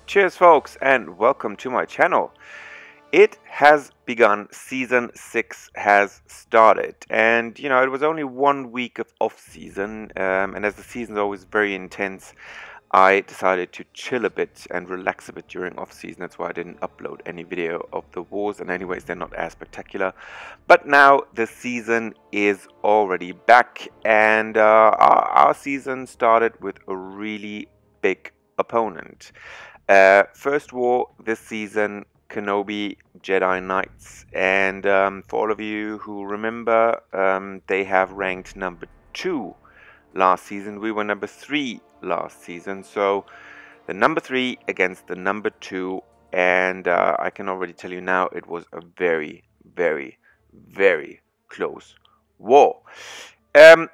Cheers folks and welcome to my channel. It has begun, season 6 has started, and it was only 1 week of off season, and as the season is always very intense, I decided to chill a bit and relax a bit during off season. That's why I didn't upload any video of the wars, and anyways they're not as spectacular. But now the season is already back, and our season started with a really big opponent. First war this season, KenOB Jedi Knights, and for all of you who remember, they have ranked number 2 last season. We were number 3 last season, so the number 3 against the number 2, and I can already tell you now it was a very, very, very close war.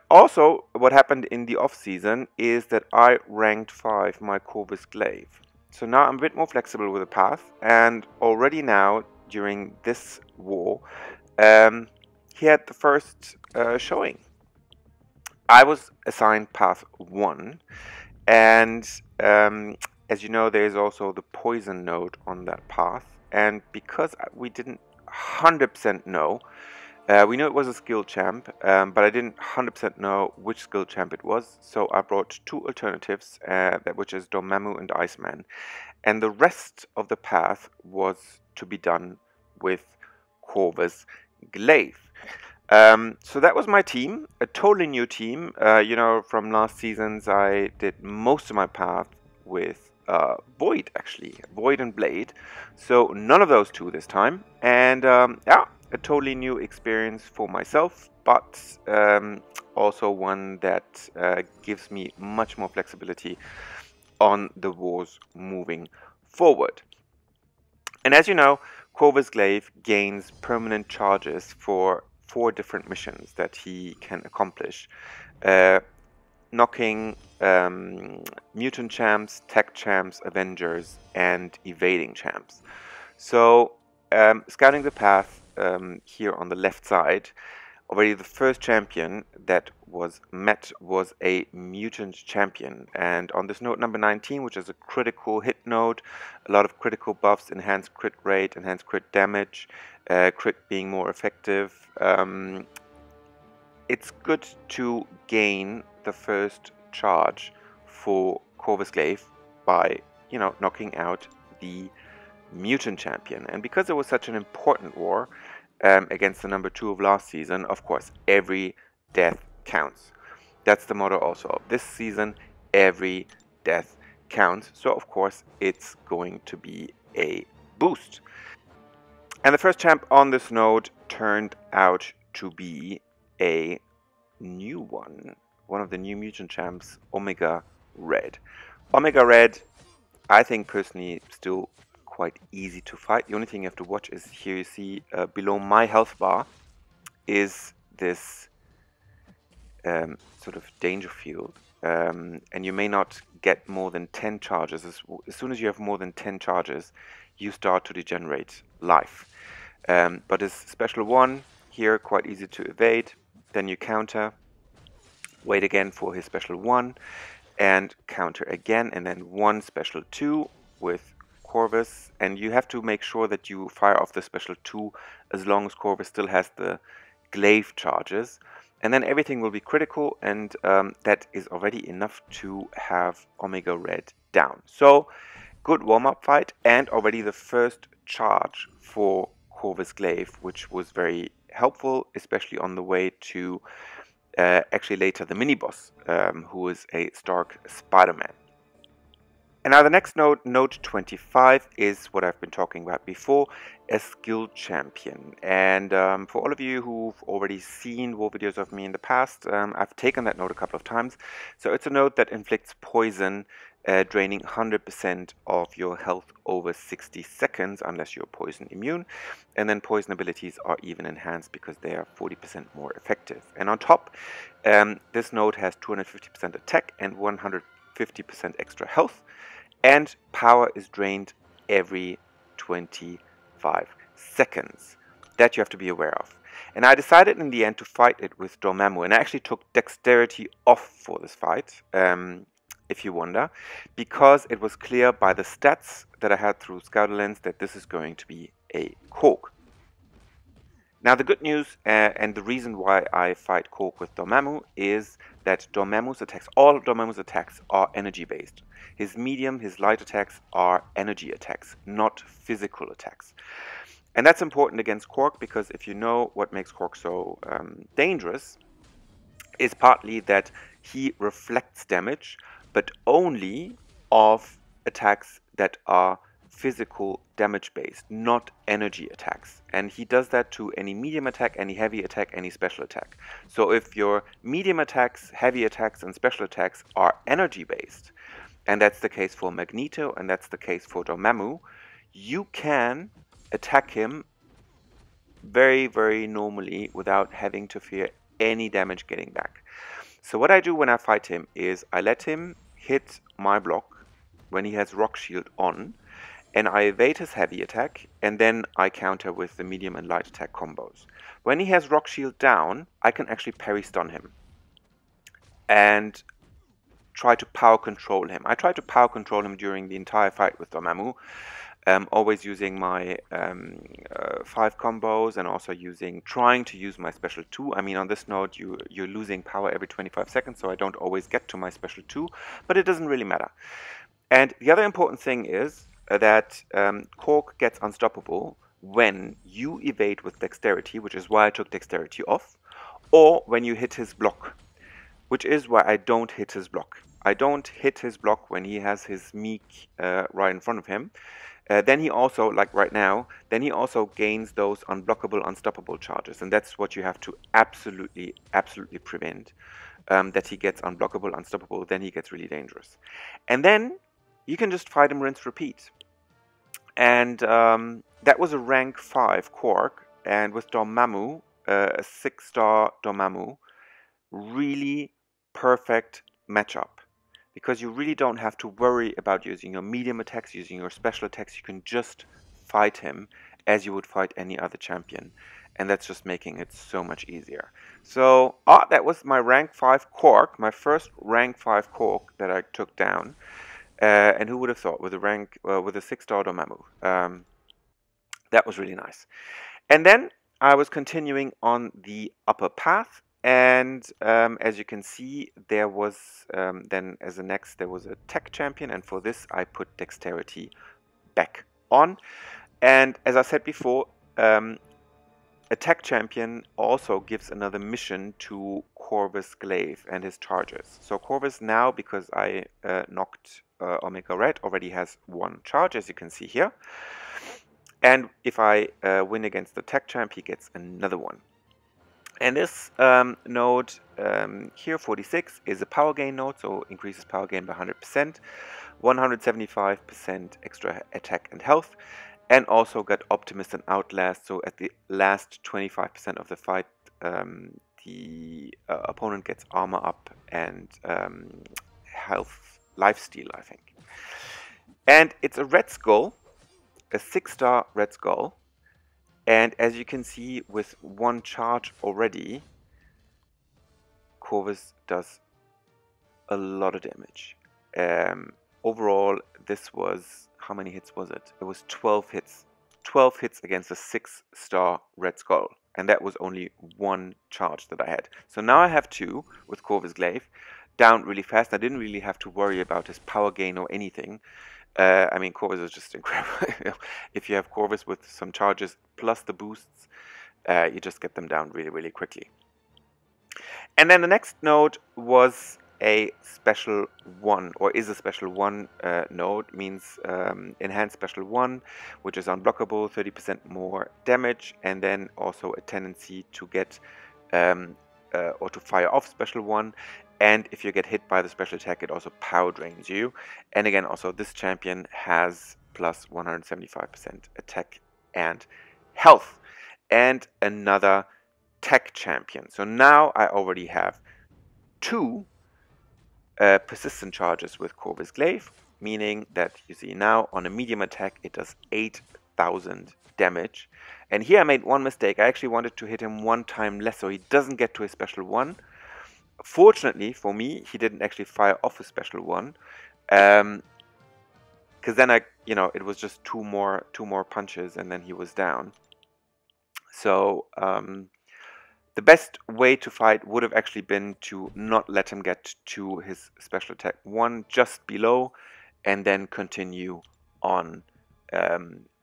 Also, what happened in the off season is that I ranked 5 my Corvus Glaive. So now I'm a bit more flexible with the path, and already now during this war, he had the first showing. I was assigned path 1, and as you know, there's also the poison node on that path, and because we didn't 100% know, we knew it was a skill champ, but I didn't 100% know which skill champ it was, so I brought 2 alternatives, which is Dormammu and Iceman, and the rest of the path was to be done with Corvus Glaive. So that was my team, a totally new team. From last seasons I did most of my path with Void, actually, Void and Blade, so none of those 2 this time, and yeah, a totally new experience for myself, but also one that gives me much more flexibility on the wars moving forward. And as you know, Corvus Glaive gains permanent charges for 4 different missions that he can accomplish, knocking mutant champs, tech champs, avengers, and evading champs. So scouting the path here on the left side, already the first champion that was met was a mutant champion, and on this node number 19, which is a critical hit node, a lot of critical buffs, enhanced crit rate, enhanced crit damage, crit being more effective. It's good to gain the first charge for Corvus Glaive by knocking out the mutant champion, and because it was such an important war against the number 2 of last season, of course every death counts. That's the motto also of this season: every death counts, so of course it's going to be a boost. And the first champ on this node turned out to be a new one of the new mutant champs, Omega Red. Omega Red, I think personally, still quite easy to fight. The only thing you have to watch is here you see below my health bar is this sort of danger field, and you may not get more than 10 charges. As soon as you have more than 10 charges, you start to degenerate life. But this special 1 here, quite easy to evade. Then you counter, wait again for his special 1, and counter again, and then 1 special 2 with Corvus, and you have to make sure that you fire off the special 2 as long as Corvus still has the glaive charges, and then everything will be critical, and that is already enough to have Omega Red down. So good warm-up fight, and already the first charge for Corvus Glaive, which was very helpful, especially on the way to actually later the mini-boss, who is a Stark Spider-Man. And now the next node, node 25, is what I've been talking about before, a skill champion. And for all of you who've already seen war videos of me in the past, I've taken that node a couple of times. So it's a node that inflicts poison, draining 100% of your health over 60 seconds unless you're poison immune. And then poison abilities are even enhanced because they are 40% more effective. And on top, this node has 250% attack and 150% extra health, and power is drained every 25 seconds. That you have to be aware of. And I decided in the end to fight it with Dormammu, and I actually took dexterity off for this fight. if you wonder, because it was clear by the stats that I had through Scouter Lens that this is going to be a Korg. Now the good news and the reason why I fight Korg with Dormammu is that Dormammu's attacks, all Dormammu's attacks are energy based. His medium, his light attacks are energy attacks, not physical attacks. And that's important against Korg because if you know what makes Korg so dangerous, is partly that he reflects damage, but only of attacks that are physical damage based, not energy attacks. And he does that to any medium attack, any heavy attack, any special attack. So if your medium attacks, heavy attacks, and special attacks are energy based, and that's the case for Magneto, and that's the case for Dormammu, you can attack him very, very normally without having to fear any damage getting back. So what I do when I fight him is I let him hit my block when he has Rock Shield on, and I evade his heavy attack, and then I counter with the medium and light attack combos. When he has Rock Shield down, I can actually parry stun him and try to power control him. I try to power control him during the entire fight with Dormammu, always using my 5 combos and also trying to use my special 2. I mean, on this node, you're losing power every 25 seconds, so I don't always get to my special 2, but it doesn't really matter. And the other important thing is that Korg gets unstoppable when you evade with dexterity, which is why I took dexterity off, or when you hit his block, which is why I don't hit his block. I don't hit his block when he has his Meek right in front of him. Then he also, like right now, then he also gains those unblockable, unstoppable charges. And that's what you have to absolutely, absolutely prevent, that he gets unblockable, unstoppable, then he gets really dangerous. And then you can just fight him, rinse, repeat. And that was a rank 5 Korg, and with Dormammu, a 6-star Dormammu, really perfect matchup. Because you really don't have to worry about using your medium attacks, using your special attacks. You can just fight him as you would fight any other champion. And that's just making it so much easier. So, that was my rank 5 Korg, my first rank 5 Korg that I took down. And who would have thought with a 6-star Dormammu? That was really nice. And then I was continuing on the upper path. And as you can see, there was then as the next there was a tech champion, and for this I put dexterity back on. And as I said before, a tech champion also gives another mission to Corvus Glaive and his charges. So Corvus now, because I knocked Omega Red, already has 1 charge, as you can see here. And if I win against the tech champ, he gets another one. And this node here, 46, is a power gain node, so increases power gain by 100%, 175% extra attack and health, and also got Optimist and Outlast, so at the last 25% of the fight, the opponent gets armor up and health lifesteal, I think. And it's a Red Skull, a 6-star Red Skull. And as you can see, with 1 charge already, Corvus does a lot of damage. Overall, this was, how many hits was it? It was 12 hits. 12 hits against a 6-star Red Skull. And that was only 1 charge that I had. So now I have 2 with Corvus Glaive, down really fast. I didn't really have to worry about his power gain or anything. I mean, Corvus is just incredible. If you have Corvus with some charges plus the boosts, you just get them down really, really quickly. And then the next node was a special 1, or is a special 1 node, means enhanced special 1, which is unblockable, 30% more damage, and then also a tendency to get or to fire off special 1. And if you get hit by the special attack, it also power drains you. And again, also this champion has plus 175% attack and health. And another tech champion. So now I already have 2 persistent charges with Corvus Glaive, meaning that you see now on a medium attack it does 8,000 damage. And here I made one mistake. I actually wanted to hit him 1 time less, so he doesn't get to his special 1. Fortunately for me, he didn't actually fire off a special one, because then it was just two more punches and then he was down. So the best way to fight would have actually been to not let him get to his special attack 1 just below, and then continue on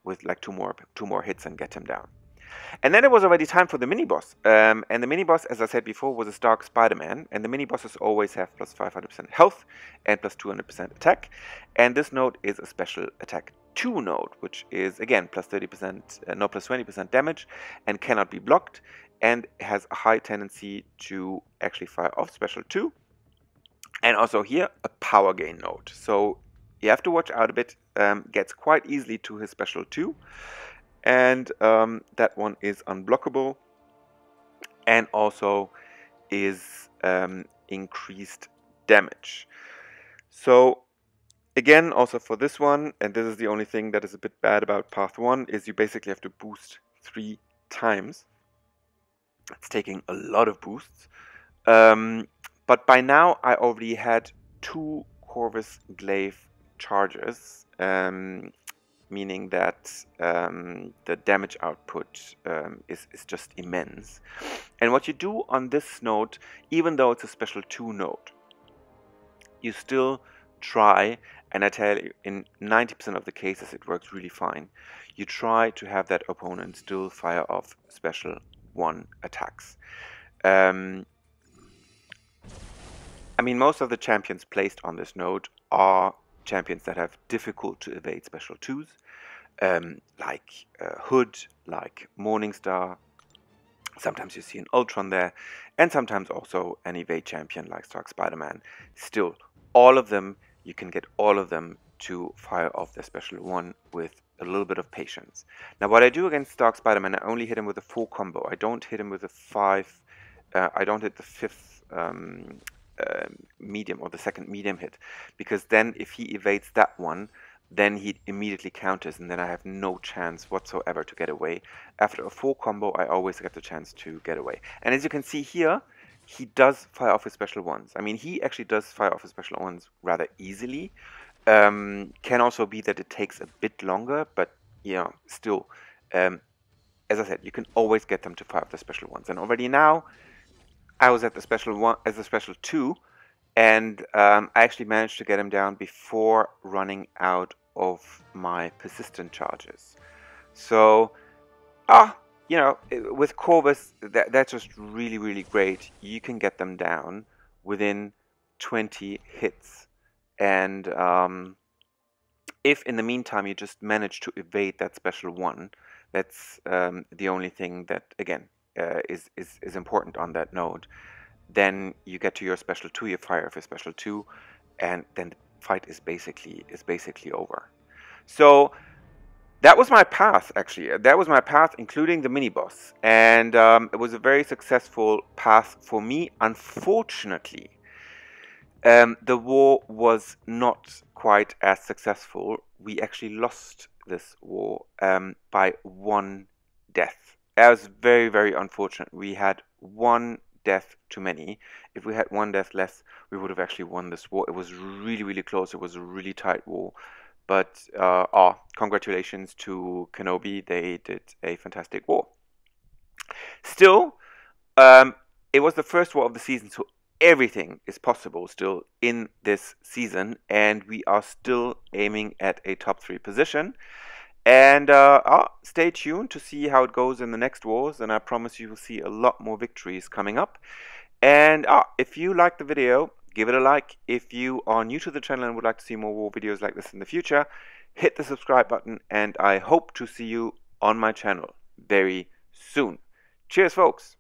with like two more hits and get him down. And then it was already time for the mini-boss. And the mini-boss, as I said before, was a Stark Spider-Man. And the mini-bosses always have plus 500% health and plus 200% attack. And this node is a special attack 2 node, which is, again, plus 30%, plus 20% damage and cannot be blocked. And has a high tendency to actually fire off special 2. And also here, a power gain node. So you have to watch out a bit. Gets quite easily to his special 2. And that one is unblockable, and also is increased damage. So again, also for this one, and this is the only thing that is a bit bad about path 1, is you basically have to boost 3 times. It's taking a lot of boosts. But by now I already had 2 Corvus Glaive charges, meaning that the damage output is just immense. And what you do on this node, even though it's a special 2 node, you still try, and I tell you, in 90% of the cases it works really fine, you try to have that opponent still fire off special 1 attacks. I mean, most of the champions placed on this node are champions that have difficult to evade special 2s, like Hood, like Morningstar. Sometimes you see an Ultron there, and sometimes also an evade champion like Stark Spider-Man. Still, all of them, you can get all of them to fire off their special 1 with a little bit of patience. Now, what I do against Stark Spider-Man, I only hit him with a 4 combo. I don't hit him with a 5. I don't hit the 5th medium or the 2nd medium hit, because then if he evades that one, then he immediately counters, and then I have no chance whatsoever to get away. After a 4 combo, I always get the chance to get away. And as you can see here, he does fire off his special 1s. I mean, he actually does fire off his special 1s rather easily. Can also be that it takes a bit longer, but still, as I said, you can always get them to fire off the special 1s. And already now, I was at the special 1 as a special 2, and I actually managed to get him down before running out of my persistent charges. So, with Corvus, that's just really, really great. You can get them down within 20 hits. And if in the meantime you just manage to evade that special 1, that's the only thing that, again, is important on that node. Then you get to your special 2, you fire off your special 2, and then the fight is basically over. So that was my path, actually. That was my path, including the mini-boss. And it was a very successful path for me. Unfortunately, the war was not quite as successful. We actually lost this war by 1 death. That was very, very unfortunate. We had 1 death too many. If we had 1 death less, we would have actually won this war. It was really, really close. It was a really tight war. But congratulations to KenOB. They did a fantastic war. Still, it was the first war of the season, so everything is possible still in this season, and we are still aiming at a top 3 position. And stay tuned to see how it goes in the next wars, and I promise you will see a lot more victories coming up. And if you liked the video, give it a like. If you are new to the channel and would like to see more war videos like this in the future, hit the subscribe button, and I hope to see you on my channel very soon. Cheers, folks!